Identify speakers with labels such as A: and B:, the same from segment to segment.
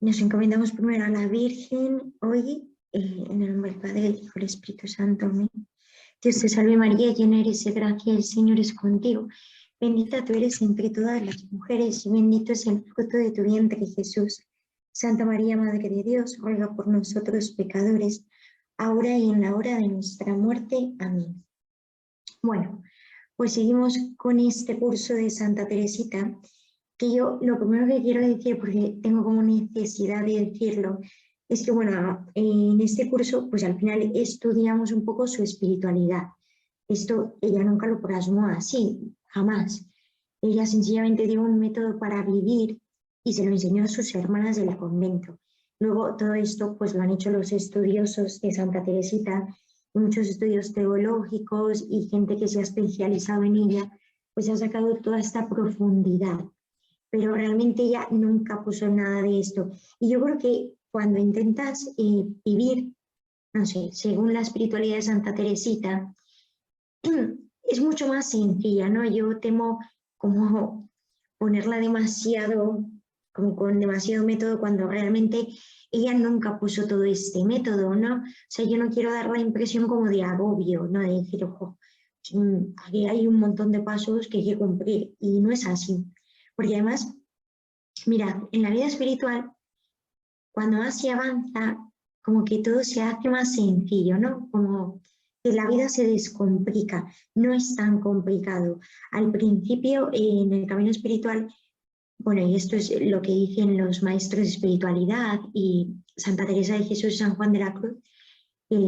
A: Nos encomendamos primero a la Virgen hoy, en el nombre del Padre, del Hijo y del Espíritu Santo. Amén. Dios te salve María, llena eres de gracia, el Señor es contigo. Bendita tú eres entre todas las mujeres y bendito es el fruto de tu vientre, Jesús. Santa María, Madre de Dios, ruega por nosotros pecadores, ahora y en la hora de nuestra muerte. Amén. Bueno, pues seguimos con este curso de Santa Teresita, que yo lo primero que quiero decir, porque tengo como necesidad de decirlo, es que bueno, en este curso pues al final estudiamos un poco su espiritualidad. Esto ella nunca lo plasmó así, jamás. Ella sencillamente dio un método para vivir y se lo enseñó a sus hermanas del convento. Luego todo esto pues lo han hecho los estudiosos de Santa Teresita, y muchos estudios teológicos y gente que se ha especializado en ella, pues ha sacado toda esta profundidad. Pero realmente ella nunca puso nada de esto. Y yo creo que cuando intentas vivir, no sé, según la espiritualidad de Santa Teresita, es mucho más sencilla, ¿no? Yo temo como ponerla demasiado, como con demasiado método, cuando realmente ella nunca puso todo este método, ¿no? O sea, yo no quiero dar la impresión como de agobio, ¿no? De decir, ojo, aquí hay un montón de pasos que hay que cumplir, y no es así. Porque además, mira, en la vida espiritual, cuando más se avanza, como que todo se hace más sencillo, ¿no? Como que la vida se descomplica, no es tan complicado. Al principio, en el camino espiritual, bueno, y esto es lo que dicen los maestros de espiritualidad y Santa Teresa de Jesús y San Juan de la Cruz,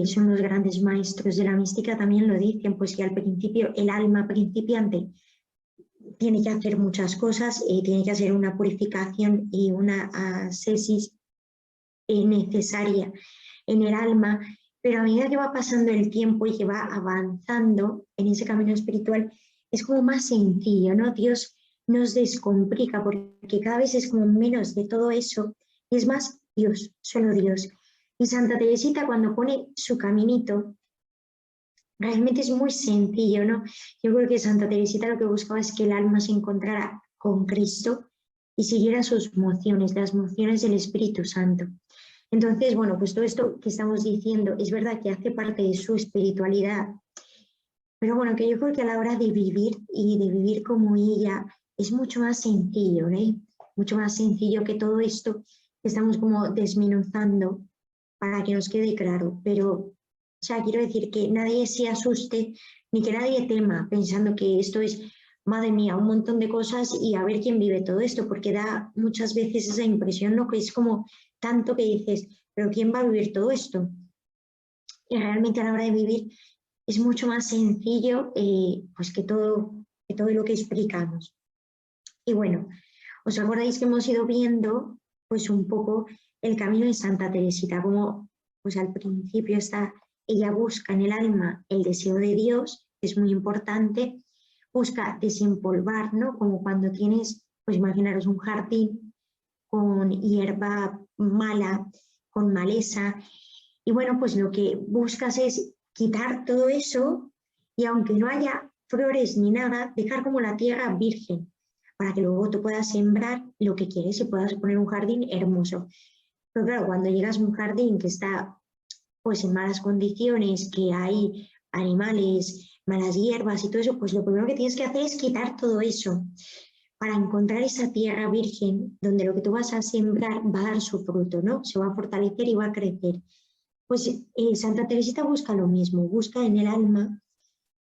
A: son los grandes maestros de la mística, también lo dicen, pues que al principio el alma principiante tiene que hacer muchas cosas, tiene que hacer una purificación y una ascesis necesaria en el alma, pero a medida que va pasando el tiempo y que va avanzando en ese camino espiritual, es como más sencillo, ¿no? Dios nos descomplica porque cada vez es como menos de todo eso, y es más Dios, solo Dios. Y Santa Teresita, cuando pone su caminito, realmente es muy sencillo, ¿no? Yo creo que Santa Teresita lo que buscaba es que el alma se encontrara con Cristo y siguiera sus mociones, las mociones del Espíritu Santo. Entonces, bueno, pues todo esto que estamos diciendo es verdad que hace parte de su espiritualidad, pero bueno, que yo creo que a la hora de vivir y de vivir como ella es mucho más sencillo, ¿eh? Mucho más sencillo que todo esto que estamos como desmenuzando para que nos quede claro. Pero, o sea, quiero decir que nadie se asuste ni que nadie tema pensando que esto es, madre mía, un montón de cosas y a ver quién vive todo esto, porque da muchas veces esa impresión, ¿no? Que es como tanto que dices, pero ¿quién va a vivir todo esto? Y realmente a la hora de vivir es mucho más sencillo pues que todo lo que explicamos. Y bueno, ¿os acordáis que hemos ido viendo pues un poco el camino de Santa Teresita? Como pues al principio ella busca en el alma el deseo de Dios, que es muy importante, busca desempolvar, ¿no? Como cuando tienes, pues imaginaros un jardín con hierba mala, con maleza, y bueno, pues lo que buscas es quitar todo eso y aunque no haya flores ni nada, dejar como la tierra virgen para que luego tú puedas sembrar lo que quieres y puedas poner un jardín hermoso. Pero claro, cuando llegas a un jardín que está pues en malas condiciones, que hay animales, malas hierbas y todo eso, pues lo primero que tienes que hacer es quitar todo eso para encontrar esa tierra virgen donde lo que tú vas a sembrar va a dar su fruto, ¿no? Se va a fortalecer y va a crecer. Pues Santa Teresita busca lo mismo, busca en el alma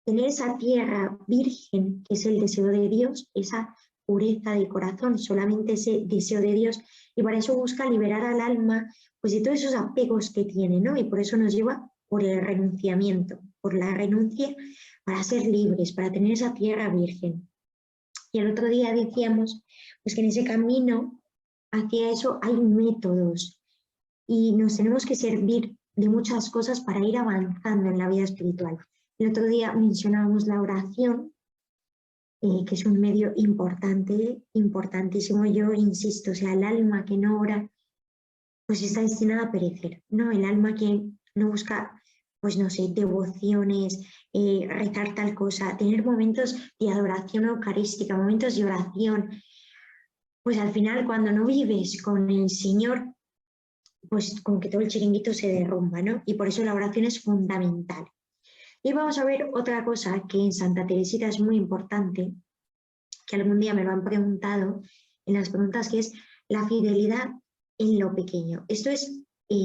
A: tener esa tierra virgen, que es el deseo de Dios, esa pureza del corazón, solamente ese deseo de Dios, y para eso busca liberar al alma pues de todos esos apegos que tiene, ¿no? Y por eso nos lleva por el renunciamiento, por la renuncia para ser libres, para tener esa tierra virgen. Y el otro día decíamos pues que en ese camino hacia eso hay métodos y nos tenemos que servir de muchas cosas para ir avanzando en la vida espiritual. El otro día mencionábamos la oración, que es un medio importante, importantísimo. Yo insisto, o sea, el alma que no ora, pues está destinada a perecer, ¿no? El alma que no busca, pues no sé, devociones, rezar tal cosa, tener momentos de adoración eucarística, momentos de oración, pues al final cuando no vives con el Señor pues como que todo el chiringuito se derrumba, ¿no? Y por eso la oración es fundamental. Y vamos a ver otra cosa que en Santa Teresita es muy importante, que algún día me lo han preguntado en las preguntas, que es la fidelidad en lo pequeño. Esto es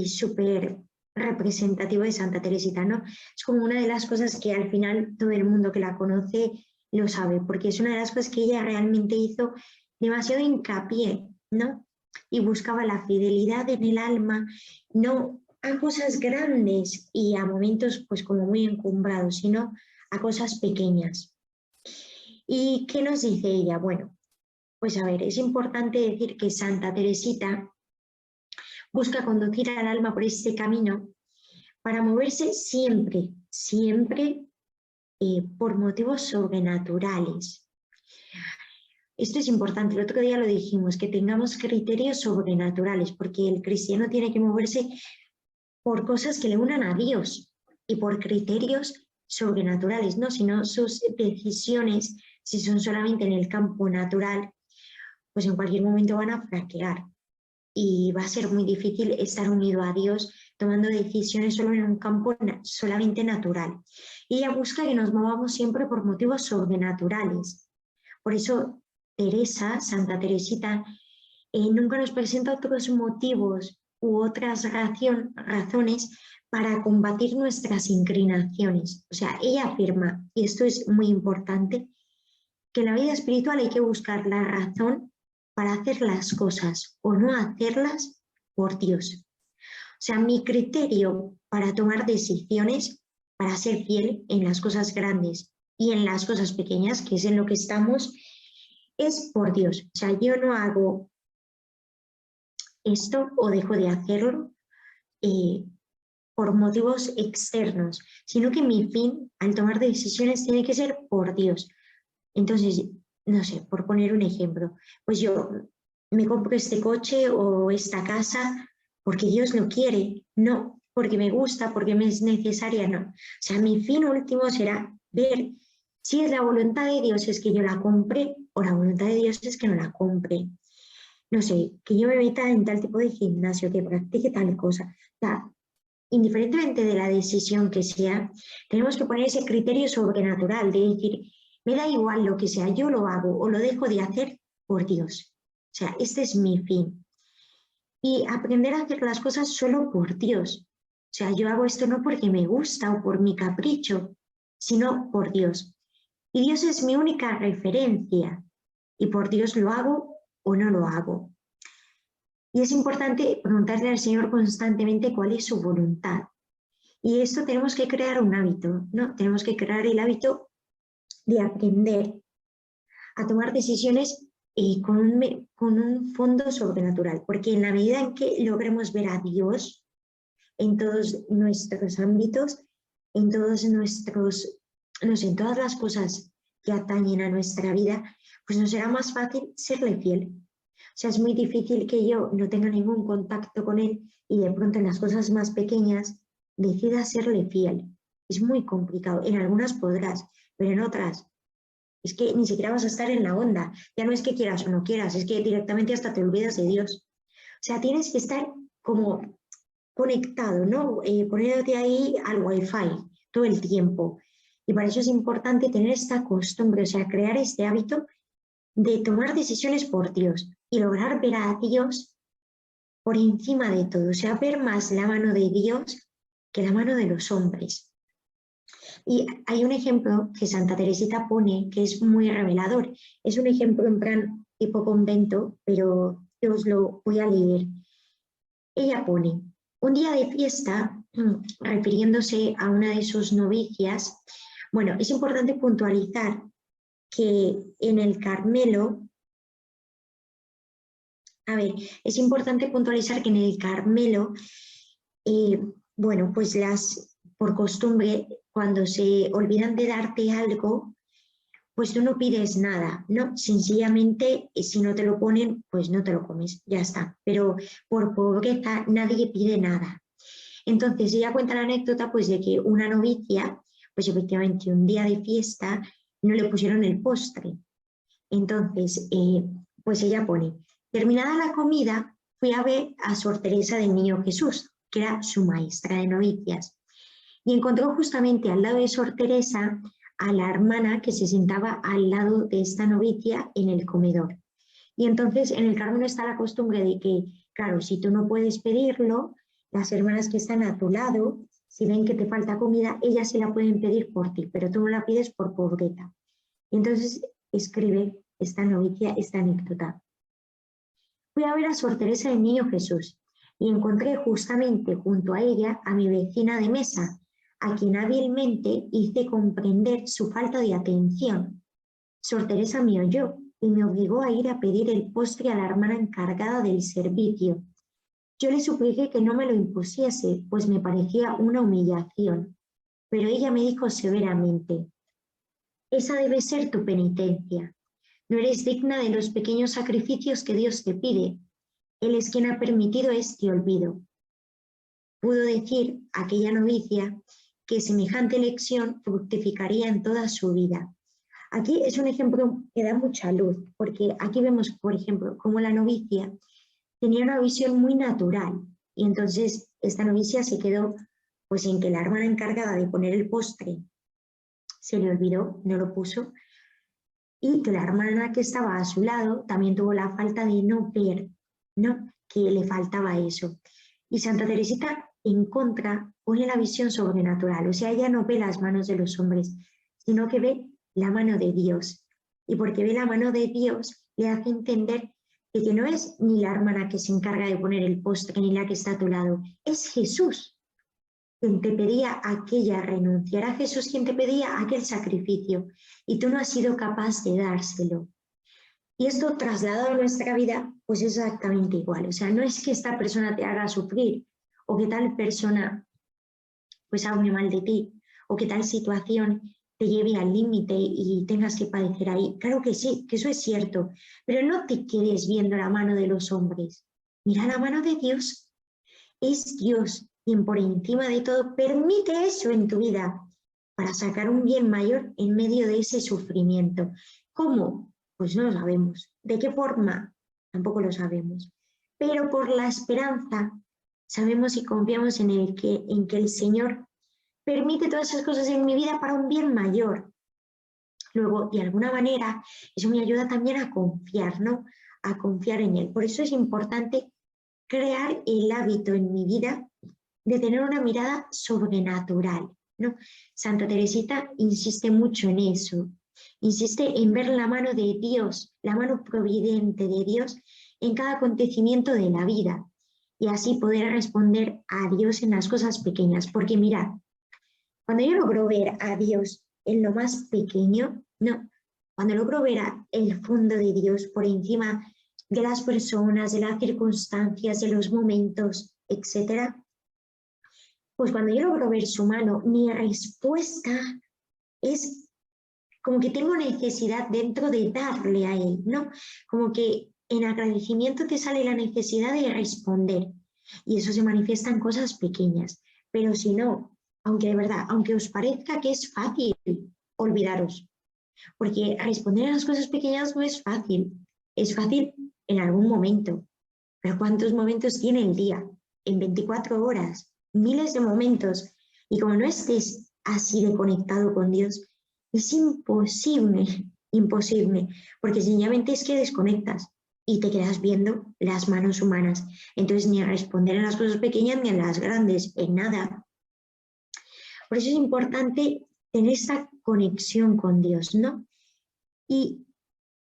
A: súper representativo de Santa Teresita, ¿no? Es como una de las cosas que al final todo el mundo que la conoce lo sabe, porque es una de las cosas que ella realmente hizo demasiado hincapié, ¿no? Y buscaba la fidelidad en el alma, no a cosas grandes y a momentos pues como muy encumbrados, sino a cosas pequeñas. ¿Y qué nos dice ella? Bueno, pues a ver, es importante decir que Santa Teresita busca conducir al alma por este camino para moverse siempre, siempre por motivos sobrenaturales. Esto es importante, el otro día lo dijimos, que tengamos criterios sobrenaturales, porque el cristiano tiene que moverse por cosas que le unan a Dios y por criterios sobrenaturales, ¿no? Si no, sus decisiones, si son solamente en el campo natural, pues en cualquier momento van a flaquear y va a ser muy difícil estar unido a Dios tomando decisiones solo en un campo solamente natural. Y ella busca que nos movamos siempre por motivos sobrenaturales. Por eso Teresa, Santa Teresita, nunca nos presenta otros motivos u otras razones para combatir nuestras inclinaciones. O sea, ella afirma, y esto es muy importante, que en la vida espiritual hay que buscar la razón para hacer las cosas o no hacerlas por Dios. O sea, mi criterio para tomar decisiones, para ser fiel en las cosas grandes y en las cosas pequeñas, que es en lo que estamos, es por Dios. O sea, yo no hago esto o dejo de hacerlo por motivos externos, sino que mi fin al tomar decisiones tiene que ser por Dios. Entonces, no sé, por poner un ejemplo, pues yo me compro este coche o esta casa porque Dios lo quiere, no porque me gusta, porque me es necesaria, no. O sea, mi fin último será ver si es la voluntad de Dios es que yo la compre o la voluntad de Dios es que no la compre. No sé, que yo me meta en tal tipo de gimnasio, que practique tal cosa. O sea, indiferentemente de la decisión que sea, tenemos que poner ese criterio sobrenatural de decir, me da igual lo que sea, yo lo hago o lo dejo de hacer por Dios. O sea, este es mi fin. Y aprender a hacer las cosas solo por Dios. O sea, yo hago esto no porque me gusta o por mi capricho, sino por Dios. Y Dios es mi única referencia. Y por Dios lo hago o no lo hago. Y es importante preguntarle al Señor constantemente cuál es su voluntad. Y esto tenemos que crear un hábito, ¿no? Tenemos que crear el hábito de aprender a tomar decisiones con un fondo sobrenatural, porque en la medida en que logremos ver a Dios en todos nuestros ámbitos, en todos nuestros, no sé, en todas las cosas que atañen a nuestra vida, pues nos será más fácil serle fiel. O sea, es muy difícil que yo no tenga ningún contacto con él y de pronto en las cosas más pequeñas decida serle fiel. Es muy complicado. En algunas podrás, pero en otras es que ni siquiera vas a estar en la onda. Ya no es que quieras o no quieras, es que directamente hasta te olvidas de Dios. O sea, tienes que estar como conectado, ¿no? Poniéndote ahí al wifi todo el tiempo. Y para eso es importante tener esta costumbre, o sea, crear este hábito de tomar decisiones por Dios y lograr ver a Dios por encima de todo, o sea, ver más la mano de Dios que la mano de los hombres. Y hay un ejemplo que Santa Teresita pone que es muy revelador. Es un ejemplo en plan tipo convento, pero yo os lo voy a leer. Ella pone, un día de fiesta, refiriéndose a una de sus novicias, bueno, es importante puntualizar que en el Carmelo, a ver, es importante puntualizar que en el Carmelo, bueno, pues por costumbre, cuando se olvidan de darte algo, pues tú no pides nada, ¿no? Sencillamente, si no te lo ponen, pues no te lo comes, ya está. Pero por pobreza nadie pide nada. Entonces ella cuenta la anécdota pues de que una novicia, pues efectivamente un día de fiesta no le pusieron el postre. Entonces, pues ella pone, terminada la comida, fui a ver a Sor Teresa del Niño Jesús, que era su maestra de novicias, y encontró justamente al lado de Sor Teresa a la hermana que se sentaba al lado de esta novicia en el comedor. Y entonces en el Carmelo está la costumbre de que, claro, si tú no puedes pedirlo, las hermanas que están a tu lado, si ven que te falta comida, ellas se la pueden pedir por ti, pero tú no la pides por pobreza. Y entonces escribe esta novicia esta anécdota. Fui a ver a Sor Teresa del Niño Jesús y encontré justamente junto a ella a mi vecina de mesa, a quien hábilmente hice comprender su falta de atención. Sor Teresa me oyó y me obligó a ir a pedir el postre a la hermana encargada del servicio. Yo le supliqué que no me lo impusiese, pues me parecía una humillación, pero ella me dijo severamente: esa debe ser tu penitencia. No eres digna de los pequeños sacrificios que Dios te pide. Él es quien ha permitido este olvido. Pudo decir aquella novicia que semejante lección fructificaría en toda su vida. Aquí es un ejemplo que da mucha luz, porque aquí vemos, por ejemplo, cómo la novicia tenía una visión muy natural, y entonces esta novicia se quedó pues en que la hermana encargada de poner el postre se le olvidó, no lo puso, y que la hermana que estaba a su lado también tuvo la falta de no ver, ¿no?, que le faltaba eso. Y Santa Teresita, en contra, pone la visión sobrenatural, o sea, ella no ve las manos de los hombres, sino que ve la mano de Dios. Y porque ve la mano de Dios, le hace entender que no es ni la hermana que se encarga de poner el postre, ni la que está a tu lado, es Jesús quien te pedía aquella renuncia, era Jesús quien te pedía aquel sacrificio, y tú no has sido capaz de dárselo. Y esto trasladado a nuestra vida, pues es exactamente igual. O sea, no es que esta persona te haga sufrir, o que tal persona pues hable mal de ti, o que tal situación te lleve al límite y tengas que padecer ahí. Claro que sí, que eso es cierto, pero no te quedes viendo la mano de los hombres. Mira la mano de Dios. Es Dios quien por encima de todo permite eso en tu vida para sacar un bien mayor en medio de ese sufrimiento. ¿Cómo? Pues no lo sabemos. ¿De qué forma? Tampoco lo sabemos. Pero por la esperanza sabemos y confiamos en que el Señor permite todas esas cosas en mi vida para un bien mayor. Luego, de alguna manera, eso me ayuda también a confiar, ¿no? A confiar en Él. Por eso es importante crear el hábito en mi vida de tener una mirada sobrenatural, ¿no? Santa Teresita insiste mucho en eso, insiste en ver la mano de Dios, la mano providente de Dios en cada acontecimiento de la vida y así poder responder a Dios en las cosas pequeñas. Porque mirad, cuando yo logro ver a Dios en lo más pequeño, no, cuando logro ver el fondo de Dios por encima de las personas, de las circunstancias, de los momentos, etcétera, pues cuando yo logro ver su mano, mi respuesta es como que tengo necesidad dentro de darle a Él, ¿no? Como que en agradecimiento te sale la necesidad de responder y eso se manifiesta en cosas pequeñas. Pero si no, aunque de verdad, aunque os parezca que es fácil, olvidaros, porque responder a las cosas pequeñas no es fácil en algún momento, pero ¿cuántos momentos tiene el día? En 24 horas, miles de momentos, y como no estés así de conectado con Dios, es imposible, porque sencillamente es que desconectas y te quedas viendo las manos humanas. Entonces ni a responder en las cosas pequeñas ni en las grandes, en nada. Por eso es importante tener esta conexión con Dios, ¿no? Y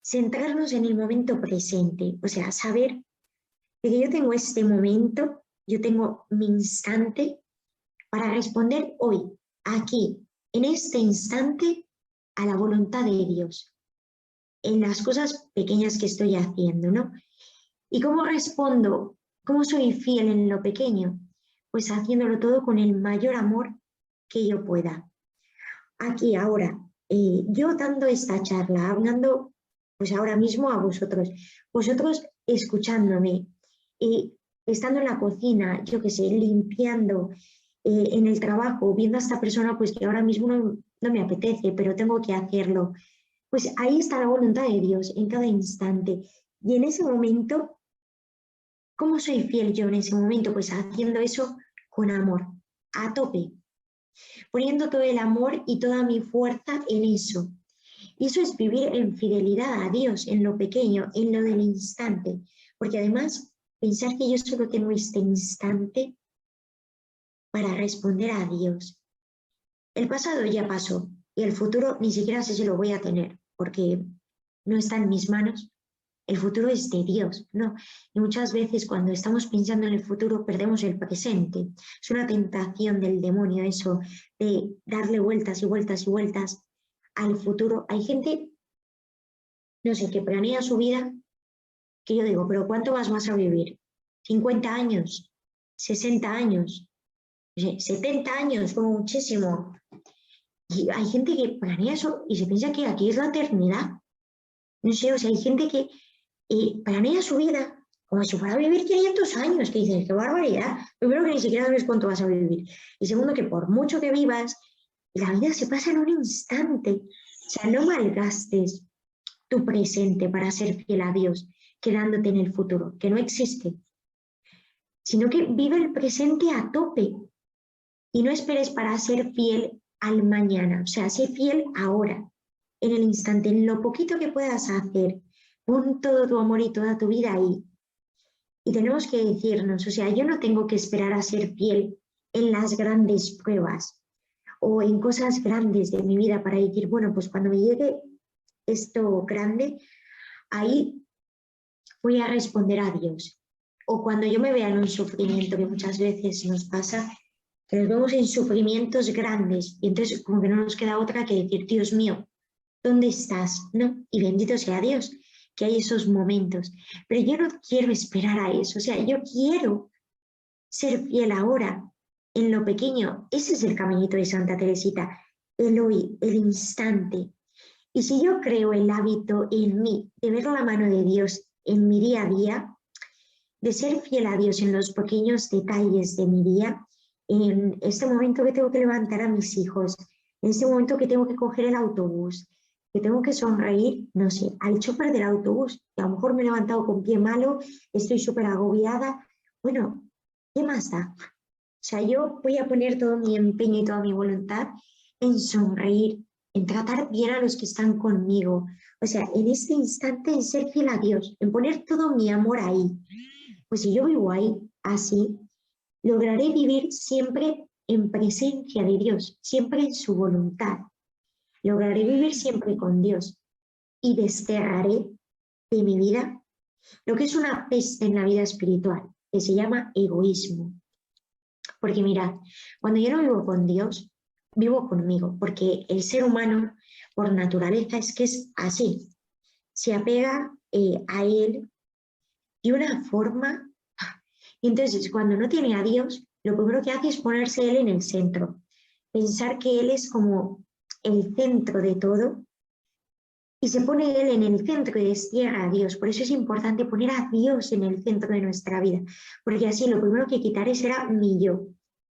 A: centrarnos en el momento presente, o sea, saber que yo tengo este momento, yo tengo mi instante para responder hoy, aquí, en este instante, a la voluntad de Dios, en las cosas pequeñas que estoy haciendo, ¿no? ¿Y cómo respondo? ¿Cómo soy fiel en lo pequeño? Pues haciéndolo todo con el mayor amor que yo pueda. Aquí, ahora, yo dando esta charla, hablando pues ahora mismo a vosotros escuchándome, estando en la cocina, yo qué sé, limpiando, en el trabajo, viendo a esta persona pues que ahora mismo no me apetece, pero tengo que hacerlo. Pues ahí está la voluntad de Dios en cada instante. Y en ese momento ¿Cómo soy fiel yo en ese momento? Pues haciendo eso con amor, a tope, poniendo todo el amor y toda mi fuerza en eso. Y eso es vivir en fidelidad a Dios, en lo pequeño, en lo del instante. Porque además, pensar que yo solo tengo este instante para responder a Dios. El pasado ya pasó y el futuro ni siquiera sé si lo voy a tener, porque no está en mis manos. El futuro es de Dios, ¿no? Y muchas veces cuando estamos pensando en el futuro perdemos el presente. Es una tentación del demonio eso de darle vueltas y vueltas y vueltas al futuro. Hay gente, no sé, que planea su vida, que yo digo, pero ¿cuánto más vas a vivir? ¿50 años? ¿60 años? No sé, 70 años, como muchísimo. Y hay gente que planea eso y se piensa que aquí es la eternidad. No sé, o sea, hay gente que planea su vida como si fuera a vivir 500 años, que dices, qué barbaridad. Primero que ni siquiera sabes cuánto vas a vivir. Y segundo que por mucho que vivas, la vida se pasa en un instante. O sea, no malgastes tu presente para ser fiel a Dios, quedándote en el futuro, que no existe, sino que vive el presente a tope y no esperes para ser fiel al mañana, o sea, sé fiel ahora, en el instante, en lo poquito que puedas hacer, pon todo tu amor y toda tu vida ahí. Y tenemos que decirnos, o sea, yo no tengo que esperar a ser fiel en las grandes pruebas o en cosas grandes de mi vida para decir, bueno, pues cuando me llegue esto grande, ahí voy a responder a Dios. O cuando yo me vea en un sufrimiento, que muchas veces nos pasa, que nos vemos en sufrimientos grandes y entonces como que no nos queda otra que decir, Dios mío, ¿dónde estás? ¿No? Y bendito sea Dios que hay esos momentos. Pero yo no quiero esperar a eso, o sea, yo quiero ser fiel ahora, en lo pequeño. Ese es el caminito de Santa Teresita, el hoy, el instante. Y si yo creo el hábito en mí de ver la mano de Dios en mi día a día, de ser fiel a Dios en los pequeños detalles de mi día, en este momento que tengo que levantar a mis hijos, en este momento que tengo que coger el autobús, que tengo que sonreír, no sé, al chofer del autobús, que a lo mejor me he levantado con pie malo, estoy súper agobiada. Bueno, ¿qué más da? O sea, yo voy a poner todo mi empeño y toda mi voluntad en sonreír, en tratar bien a los que están conmigo. O sea, en este instante en ser fiel a Dios, en poner todo mi amor ahí. Pues si yo vivo ahí así, lograré vivir siempre en presencia de Dios, siempre en su voluntad. Lograré vivir siempre con Dios y desterraré de mi vida lo que es una peste en la vida espiritual, que se llama egoísmo. Porque mirad, cuando yo no vivo con Dios, vivo conmigo, porque el ser humano por naturaleza es que es así, se apega a él de una forma. Y entonces, cuando no tiene a Dios, lo primero que hace es ponerse él en el centro, pensar que él es como el centro de todo y se pone él en el centro y destierra a Dios. Por eso es importante poner a Dios en el centro de nuestra vida, porque así lo primero que quitaré será mi yo,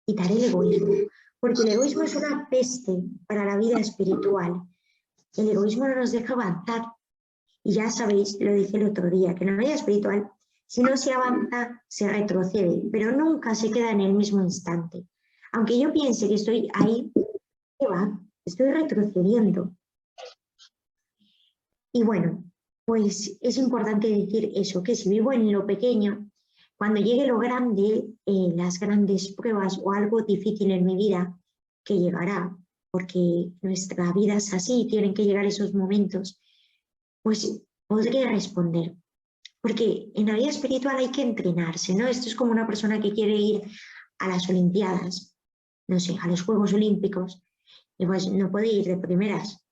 A: quitaré el egoísmo, porque el egoísmo es una peste para la vida espiritual. El egoísmo no nos deja avanzar. Y ya sabéis, lo dije el otro día, que en la vida espiritual, si no se avanza, se retrocede, pero nunca se queda en el mismo instante. Aunque yo piense que estoy ahí, ¿qué va? Estoy retrocediendo. Y bueno, pues es importante decir eso, que si vivo en lo pequeño, cuando llegue lo grande, las grandes pruebas o algo difícil en mi vida, que llegará, porque nuestra vida es así, tienen que llegar esos momentos, pues podré responder. Porque en la vida espiritual hay que entrenarse, ¿no? Esto es como una persona que quiere ir a las Olimpiadas, no sé, a los Juegos Olímpicos, y pues no puede ir de primeras.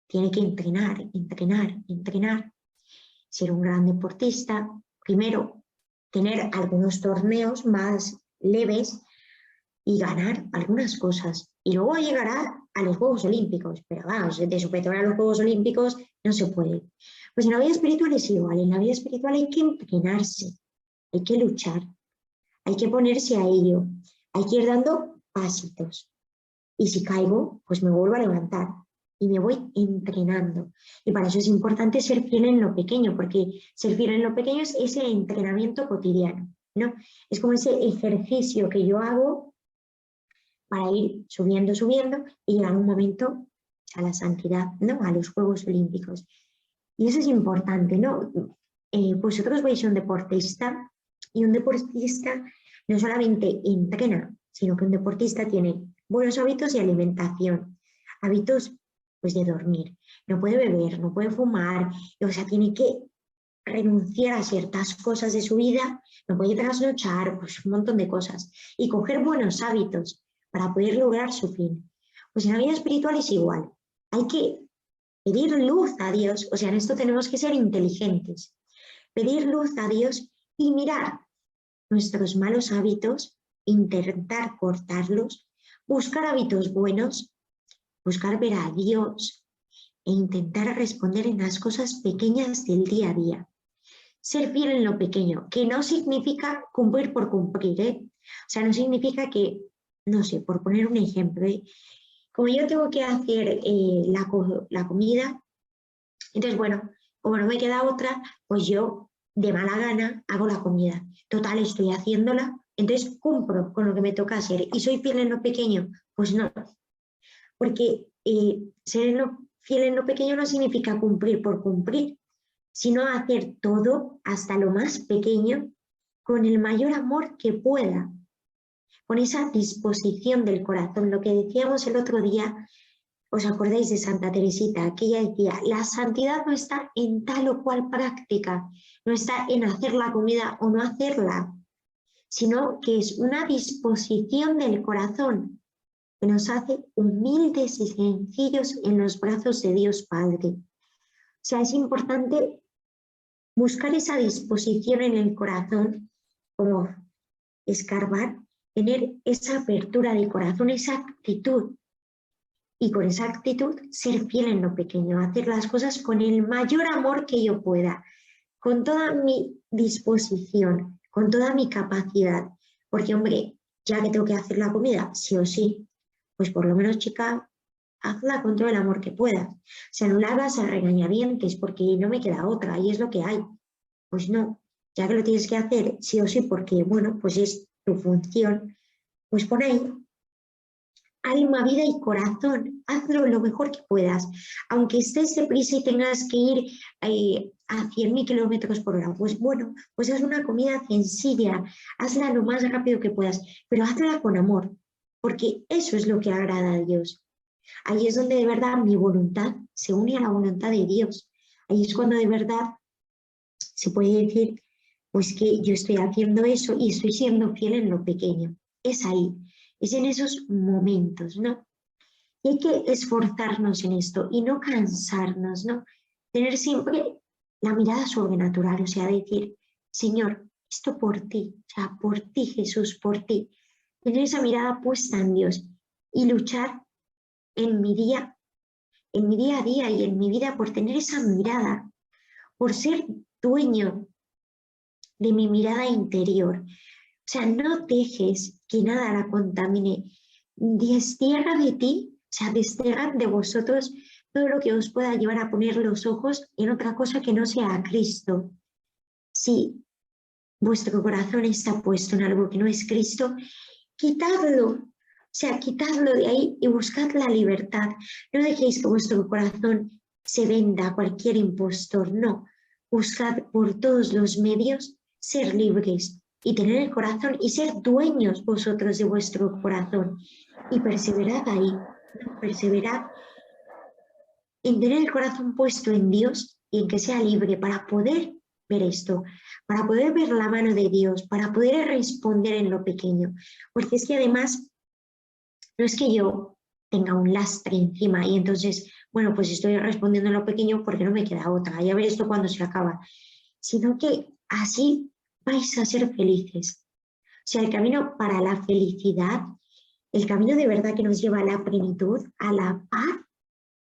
A: Tiene que entrenar, entrenar, entrenar. Ser un gran deportista, primero tener algunos torneos más leves y ganar algunas cosas. Y luego llegará a los Juegos Olímpicos, pero vamos, de superar a los Juegos Olímpicos no se puede. Pues en la vida espiritual es igual, en la vida espiritual hay que entrenarse, hay que luchar, hay que ponerse a ello, hay que ir dando pasitos. Y si caigo, pues me vuelvo a levantar. y me voy entrenando. Y para eso es importante ser fiel en lo pequeño, porque ser fiel en lo pequeño es ese entrenamiento cotidiano, ¿no? Es como ese ejercicio que yo hago para ir subiendo, subiendo y llegar un momento a la santidad, ¿no? A los Juegos Olímpicos. Y eso es importante, ¿no? Vosotros veis un deportista y un deportista no solamente entrena, sino que un deportista tiene buenos hábitos de alimentación, hábitos pues de dormir, no puede beber, no puede fumar, o sea, tiene que renunciar a ciertas cosas de su vida, no puede trasnochar, pues un montón de cosas, y coger buenos hábitos para poder lograr su fin. Pues en la vida espiritual es igual, hay que pedir luz a Dios, o sea, en esto tenemos que ser inteligentes, pedir luz a Dios y mirar nuestros malos hábitos, intentar cortarlos, buscar hábitos buenos, buscar ver a Dios e intentar responder en las cosas pequeñas del día a día. Ser fiel en lo pequeño, que no significa cumplir por cumplir, ¿eh? O sea, no significa que, no sé, por poner un ejemplo, como yo tengo que hacer la comida, entonces, bueno, como no me queda otra, pues yo de mala gana hago la comida. Total, estoy haciéndola, entonces cumplo con lo que me toca hacer. ¿Y soy fiel en lo pequeño? Pues no, porque fiel en lo pequeño no significa cumplir por cumplir, sino hacer todo hasta lo más pequeño con el mayor amor que pueda, con esa disposición del corazón. Lo que decíamos el otro día, ¿os acordáis de Santa Teresita? Que ella decía, la santidad no está en tal o cual práctica, no está en hacer la comida o no hacerla, sino que es una disposición del corazón que nos hace humildes y sencillos en los brazos de Dios Padre. O sea, es importante buscar esa disposición en el corazón, como escarbar, tener esa apertura de corazón, esa actitud. Y con esa actitud ser fiel en lo pequeño, hacer las cosas con el mayor amor que yo pueda, con toda mi disposición, con toda mi capacidad. Porque, hombre, ya que tengo que hacer la comida, sí o sí, pues por lo menos, chica, hazla con todo el amor que puedas. O sea, no la hagas a regañadientes porque no me queda otra y es lo que hay. Pues no, ya que lo tienes que hacer sí o sí porque, bueno, pues es tu función, pues por ahí, alma, vida y corazón, hazlo lo mejor que puedas. Aunque estés deprisa y tengas que ir a 100.000 kilómetros por hora, pues bueno, pues haz una comida sencilla, hazla lo más rápido que puedas, pero hazla con amor, porque eso es lo que agrada a Dios. Ahí es donde de verdad mi voluntad se une a la voluntad de Dios. Ahí es cuando de verdad se puede decir, pues que yo estoy haciendo eso y estoy siendo fiel en lo pequeño. Es ahí, es en esos momentos, ¿no? Y hay que esforzarnos en esto y no cansarnos, ¿no? Tener siempre la mirada sobrenatural, o sea, decir, Señor, esto por ti, o sea, por ti, Jesús, por ti. Tener esa mirada puesta en Dios y luchar en mi día a día y en mi vida por tener esa mirada, por ser dueño de mi mirada interior. O sea, no dejes que nada la contamine. Destierra de ti, o sea, desterrad de vosotros todo lo que os pueda llevar a poner los ojos en otra cosa que no sea a Cristo. Si vuestro corazón está puesto en algo que no es Cristo, quitadlo. O sea, quitadlo de ahí y buscad la libertad. No dejéis que vuestro corazón se venda a cualquier impostor, no. Buscad por todos los medios ser libres y tener el corazón y ser dueños vosotros de vuestro corazón. Y perseverad ahí, perseverad en tener el corazón puesto en Dios y en que sea libre para poder ver esto, para poder ver la mano de Dios, para poder responder en lo pequeño. Porque es que además no es que yo tenga un lastre encima y entonces, bueno, pues estoy respondiendo en lo pequeño porque no me queda otra, y a ver esto cuando se acaba, sino que así vais a ser felices. O sea, el camino para la felicidad, el camino de verdad que nos lleva a la plenitud, a la paz,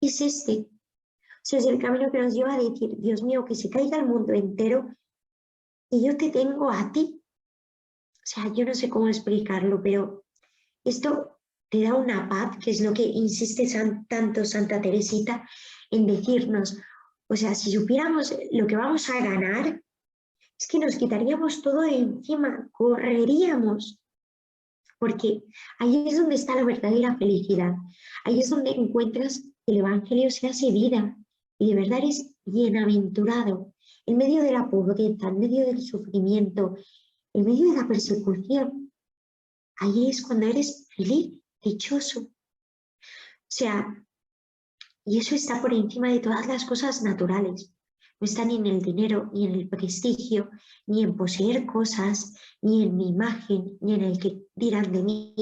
A: es este. O sea, es el camino que nos lleva a decir, Dios mío, que se caiga el mundo entero y yo te tengo a ti. O sea, yo no sé cómo explicarlo, pero esto te da una paz, que es lo que insiste tanto Santa Teresita en decirnos. O sea, si supiéramos lo que vamos a ganar, es que nos quitaríamos todo de encima, correríamos, porque ahí es donde está la verdadera felicidad. Ahí es donde encuentras que el Evangelio se hace vida y de verdad eres bienaventurado en medio de la pobreza, en medio del sufrimiento, en medio de la persecución. Ahí es cuando eres feliz, dichoso. O sea, y eso está por encima de todas las cosas naturales. No está ni en el dinero, ni en el prestigio, ni en poseer cosas, ni en mi imagen, ni en el que dirán de mí,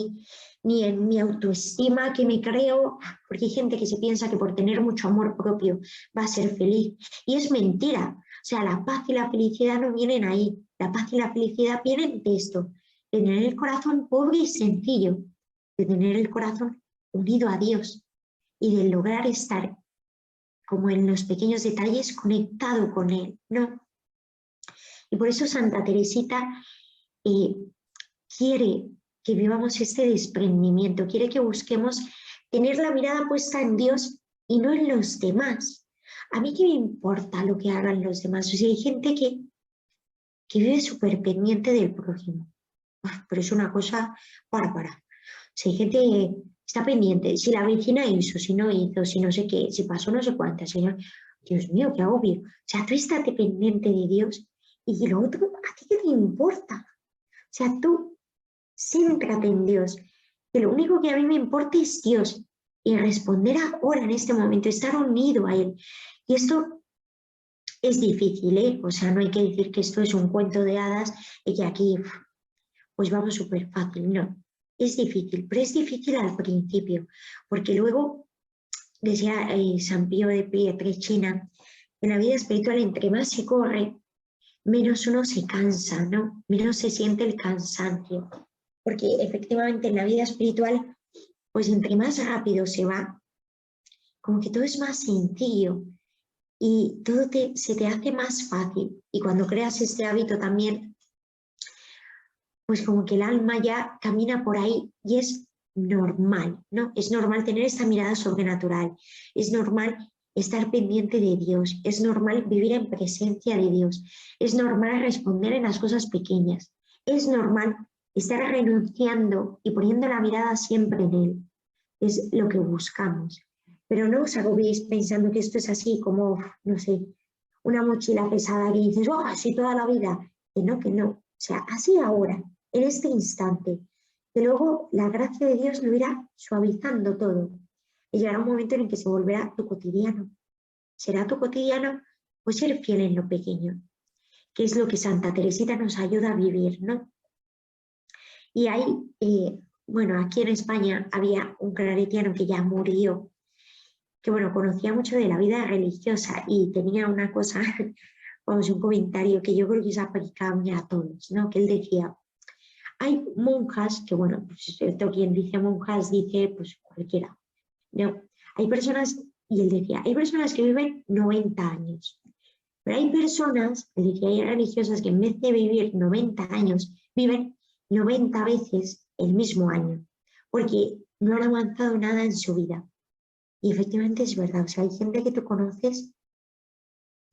A: ni en mi autoestima que me creo, porque hay gente que se piensa que por tener mucho amor propio va a ser feliz. Y es mentira. O sea, la paz y la felicidad no vienen ahí. La paz y la felicidad vienen de esto, de tener el corazón pobre y sencillo, de tener el corazón unido a Dios y de lograr estar como en los pequeños detalles conectado con Él, ¿no? Y por eso Santa Teresita quiere que vivamos este desprendimiento, quiere que busquemos tener la mirada puesta en Dios y no en los demás. A mí qué me importa lo que hagan los demás. O sea, hay gente que vive súper pendiente del prójimo. Pero es una cosa bárbara. O sea, hay gente que está pendiente. Si la vecina hizo, si no hizo, si no sé qué, si pasó no sé cuántas. Señor, Dios mío, qué agobio. O sea, tú estate pendiente de Dios y lo otro, ¿a ti qué te importa? O sea, tú céntrate en Dios. Que lo único que a mí me importa es Dios. Y responder ahora, en este momento, estar unido a Él. Y esto es difícil, ¿eh? O sea, no hay que decir que esto es un cuento de hadas y que aquí pues vamos súper fácil, no. Es difícil, pero es difícil al principio, porque luego, decía San Pío de Pietrelcina, en la vida espiritual entre más se corre, menos uno se cansa, ¿no? Menos se siente el cansancio, porque efectivamente en la vida espiritual, pues entre más rápido se va, como que todo es más sencillo y todo se te hace más fácil. Y cuando creas este hábito también, pues como que el alma ya camina por ahí y es normal, ¿no? Es normal tener esta mirada sobrenatural, es normal estar pendiente de Dios, es normal vivir en presencia de Dios, es normal responder en las cosas pequeñas, es normal estar renunciando y poniendo la mirada siempre en Él, es lo que buscamos. Pero no os agobiéis pensando que esto es así como, no sé, una mochila pesada que dices, oh, así toda la vida, que no, o sea, así ahora, en este instante, que luego la gracia de Dios lo irá suavizando todo y llegará un momento en el que se volverá tu cotidiano. Será tu cotidiano, pues ser fiel en lo pequeño, que es lo que Santa Teresita nos ayuda a vivir, ¿no? Y ahí, bueno, aquí en España había un claretiano que ya murió, que bueno, conocía mucho de la vida religiosa y tenía una cosa, vamos, un comentario que yo creo que se aplicable a todos, ¿no? Que él decía, hay monjas, que bueno, pues esto quien dice monjas dice pues cualquiera, ¿no? Hay personas, y él decía, hay personas que viven 90 años, pero hay personas, él decía, hay religiosas que en vez de vivir 90 años, viven 90 veces el mismo año, porque no han avanzado nada en su vida. Y efectivamente es verdad, o sea, hay gente que tú conoces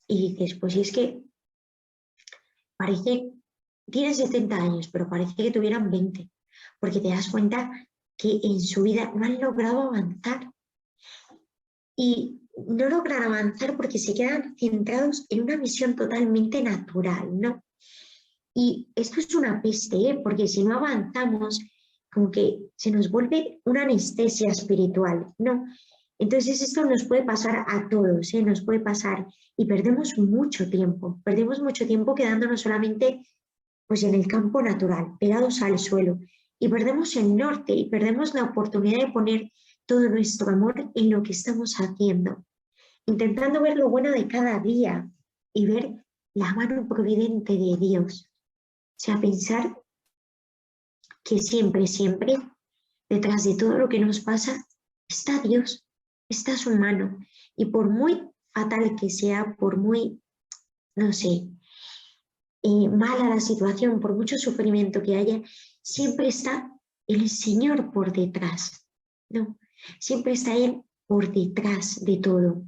A: y dices, pues es que parece, tiene 70 años, pero parece que tuvieran 20, porque te das cuenta que en su vida no han logrado avanzar. Y no logran avanzar porque se quedan centrados en una visión totalmente natural, ¿no? Y esto es una peste, ¿eh? Porque si no avanzamos, como que se nos vuelve una anestesia espiritual, ¿no? Entonces esto nos puede pasar a todos, ¿eh? Nos puede pasar y perdemos mucho tiempo quedándonos solamente pues en el campo natural, pegados al suelo, y perdemos el norte y perdemos la oportunidad de poner todo nuestro amor en lo que estamos haciendo, intentando ver lo bueno de cada día y ver la mano providente de Dios. O sea, pensar que siempre, siempre, detrás de todo lo que nos pasa, está Dios, está su mano. Y por muy fatal que sea, por muy, no sé, mala la situación, por mucho sufrimiento que haya, siempre está el Señor por detrás. no, siempre está Él por detrás de todo.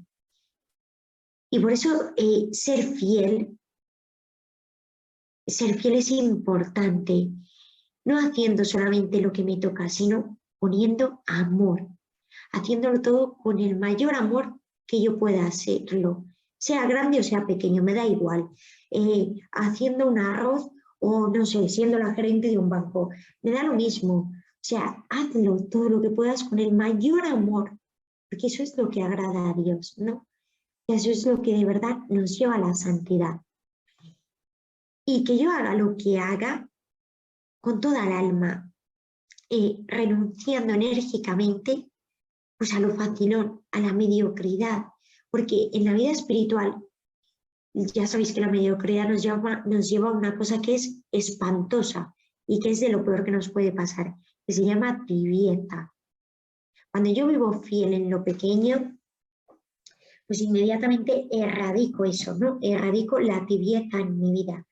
A: Y por eso ser fiel es importante, no haciendo solamente lo que me toca, sino poniendo amor, haciéndolo todo con el mayor amor que yo pueda hacerlo, sea grande o sea pequeño, me da igual, haciendo un arroz o no sé, siendo la gerente de un banco, me da lo mismo, o sea, hazlo todo lo que puedas con el mayor amor, porque eso es lo que agrada a Dios, ¿no? Eso es lo que de verdad nos lleva a la santidad. Y que yo haga lo que haga con toda el alma, renunciando enérgicamente pues a lo facilón, a la mediocridad, porque en la vida espiritual ya sabéis que la mediocridad nos lleva a una cosa que es espantosa y que es de lo peor que nos puede pasar, que se llama tibieza. Cuando yo vivo fiel en lo pequeño, pues inmediatamente erradico eso, ¿no? Erradico la tibieza en mi vida.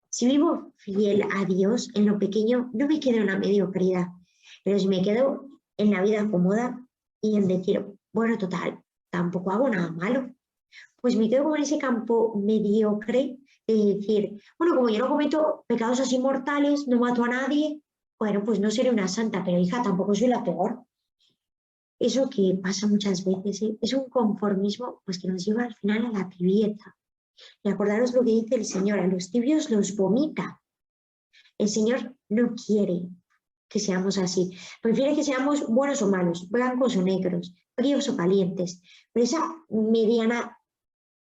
A: Si vivo fiel a Dios en lo pequeño, no me quedo en la mediocridad, pero si me quedo en la vida cómoda y en decir, bueno, total, tampoco hago nada malo, pues me quedo con ese campo mediocre de decir, bueno, como yo no cometo pecados así mortales, no mato a nadie, bueno, pues no seré una santa, pero hija, tampoco soy la peor. Eso que pasa muchas veces, ¿eh? Es un conformismo pues, que nos lleva al final a la tibieza. Y acordaros lo que dice el Señor, a los tibios los vomita. El Señor no quiere que seamos así. Prefiere que seamos buenos o malos, blancos o negros, fríos o calientes. Pero esa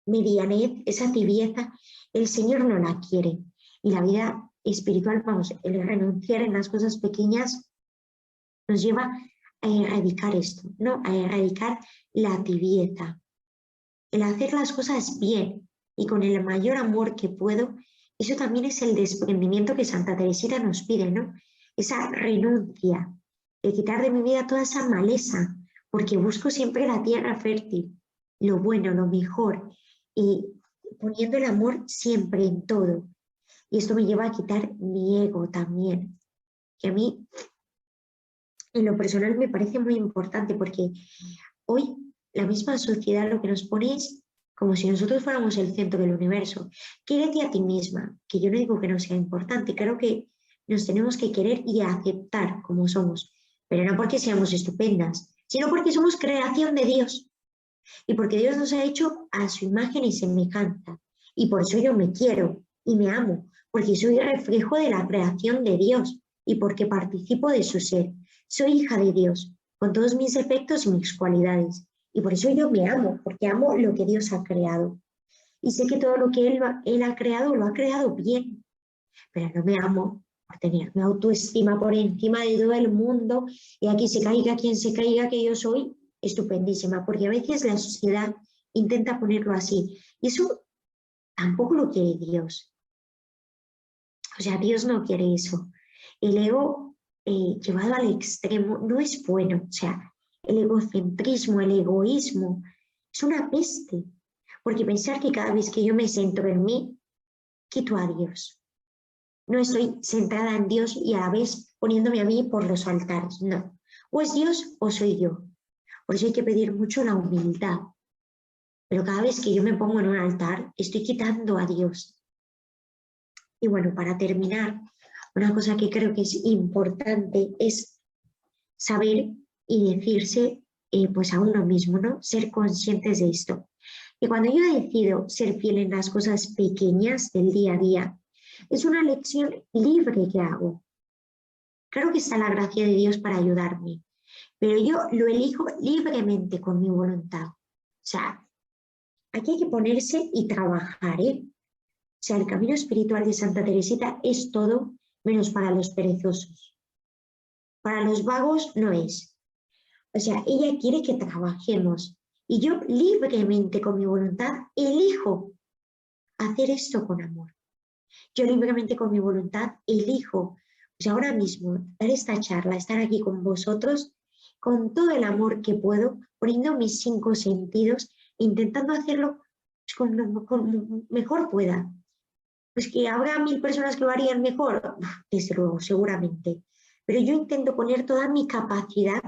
A: medianez, esa tibieza, el Señor no la quiere. Y la vida espiritual, vamos, el renunciar en las cosas pequeñas nos lleva a erradicar esto, ¿no? A erradicar la tibieza. El hacer las cosas bien y con el mayor amor que puedo, eso también es el desprendimiento que Santa Teresita nos pide, ¿no? Esa renuncia, de quitar de mi vida toda esa maleza, porque busco siempre la tierra fértil, lo bueno, lo mejor, y poniendo el amor siempre en todo. Y esto me lleva a quitar mi ego también, que a mí en lo personal me parece muy importante porque hoy la misma sociedad lo que nos pone es como si nosotros fuéramos el centro del universo. Quérete a ti misma, que yo no digo que no sea importante, creo que nos tenemos que querer y aceptar como somos, pero no porque seamos estupendas, sino porque somos creación de Dios y porque Dios nos ha hecho a su imagen y semejanza. Y por eso yo me quiero y me amo, porque soy reflejo de la creación de Dios y porque participo de su ser. Soy hija de Dios, con todos mis defectos y mis cualidades. Y por eso yo me amo, porque amo lo que Dios ha creado. Y sé que todo lo que Él ha creado, lo ha creado bien. Pero no me amo por tener mi autoestima por encima de todo el mundo y aquí se caiga quien se caiga, que yo soy estupendísima, porque a veces la sociedad intenta ponerlo así. Y eso tampoco lo quiere Dios. O sea, Dios no quiere eso. El ego llevado al extremo no es bueno. O sea, el egocentrismo, el egoísmo, es una peste. Porque pensar que cada vez que yo me centro en mí, quito a Dios. No estoy centrada en Dios y a la vez poniéndome a mí por los altares. No. O es Dios o soy yo. Por eso hay que pedir mucho la humildad. Pero cada vez que yo me pongo en un altar, estoy quitando a Dios. Y bueno, para terminar, una cosa que creo que es importante es saber y decirse pues a uno mismo, ¿no? Ser conscientes de esto. Y cuando yo decido ser fiel en las cosas pequeñas del día a día, es una elección libre que hago. Claro que está la gracia de Dios para ayudarme, pero yo lo elijo libremente con mi voluntad. O sea, aquí hay que ponerse y trabajar, ¿eh? O sea, el camino espiritual de Santa Teresita es todo menos para los perezosos. Para los vagos no es. O sea, ella quiere que trabajemos y yo libremente con mi voluntad elijo hacer esto con amor. Yo libremente con mi voluntad elijo, pues ahora mismo, dar esta charla, estar aquí con vosotros, con todo el amor que puedo, poniendo mis 5 sentidos, intentando hacerlo pues, con lo mejor pueda. Pues que habrá 1000 personas que lo harían mejor, desde luego, seguramente. Pero yo intento poner toda mi capacidad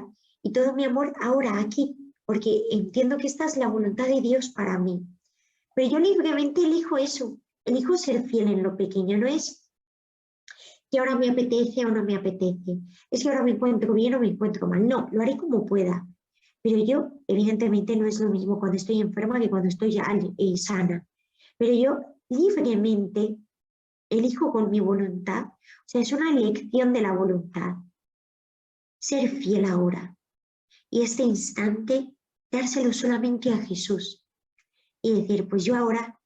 A: y todo mi amor ahora aquí, porque entiendo que esta es la voluntad de Dios para mí. Pero yo libremente elijo eso, elijo ser fiel en lo pequeño, no es que ahora me apetece o no me apetece, es que ahora me encuentro bien o me encuentro mal, no, lo haré como pueda. Pero yo, evidentemente, no es lo mismo cuando estoy enferma que cuando estoy ya sana. Pero yo libremente elijo con mi voluntad, o sea, es una elección de la voluntad, ser fiel ahora. Y este instante, dárselo solamente a Jesús. Y decir, pues yo ahora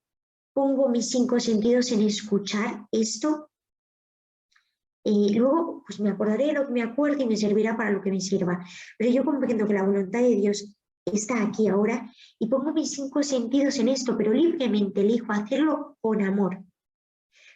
A: pongo mis 5 sentidos en escuchar esto y luego pues me acordaré de lo que me acuerde y me servirá para lo que me sirva. Pero yo comprendo que la voluntad de Dios está aquí ahora y pongo mis 5 sentidos en esto, pero libremente elijo hacerlo con amor.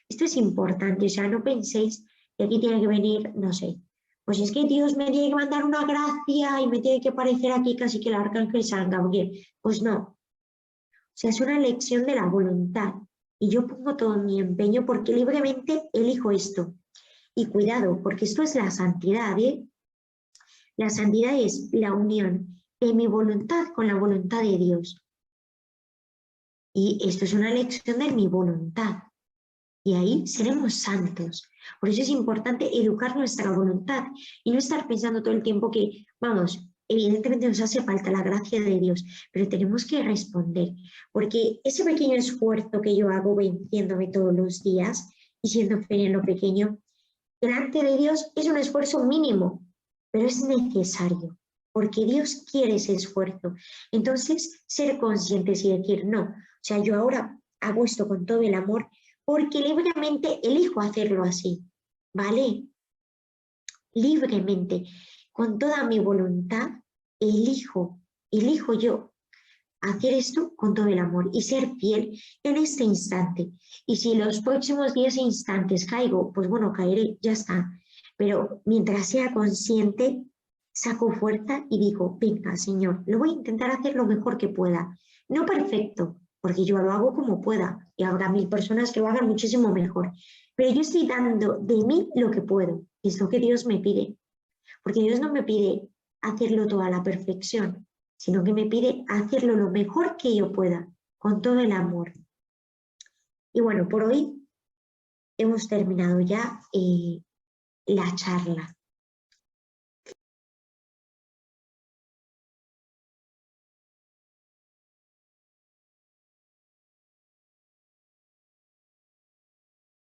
A: Esto es importante, o sea, no penséis que aquí tiene que venir, no sé, pues es que Dios me tiene que mandar una gracia y me tiene que parecer aquí casi que el arcángel San Gabriel. Pues no, o sea, es una elección de la voluntad y yo pongo todo mi empeño porque libremente elijo esto. Y cuidado, porque esto es la santidad, ¿eh? La santidad es la unión de mi voluntad con la voluntad de Dios. Y esto es una elección de mi voluntad. Y ahí seremos santos. Por eso es importante educar nuestra voluntad y no estar pensando todo el tiempo que, vamos, evidentemente nos hace falta la gracia de Dios, pero tenemos que responder, porque ese pequeño esfuerzo que yo hago venciéndome todos los días y siendo fiel en lo pequeño, delante de Dios es un esfuerzo mínimo, pero es necesario, porque Dios quiere ese esfuerzo. Entonces, ser conscientes y decir, no, o sea, yo ahora hago esto con todo el amor porque libremente elijo hacerlo así, ¿vale? Libremente, con toda mi voluntad, elijo yo hacer esto con todo el amor y ser fiel en este instante. Y si los próximos 10 instantes caigo, pues bueno, caeré, ya está. Pero mientras sea consciente, saco fuerza y digo, venga, Señor, lo voy a intentar hacer lo mejor que pueda. No perfecto, porque yo lo hago como pueda y habrá 1000 personas que lo hagan muchísimo mejor. Pero yo estoy dando de mí lo que puedo, y es lo que Dios me pide. Porque Dios no me pide hacerlo todo a la perfección, sino que me pide hacerlo lo mejor que yo pueda, con todo el amor. Y bueno, por hoy hemos terminado ya la charla.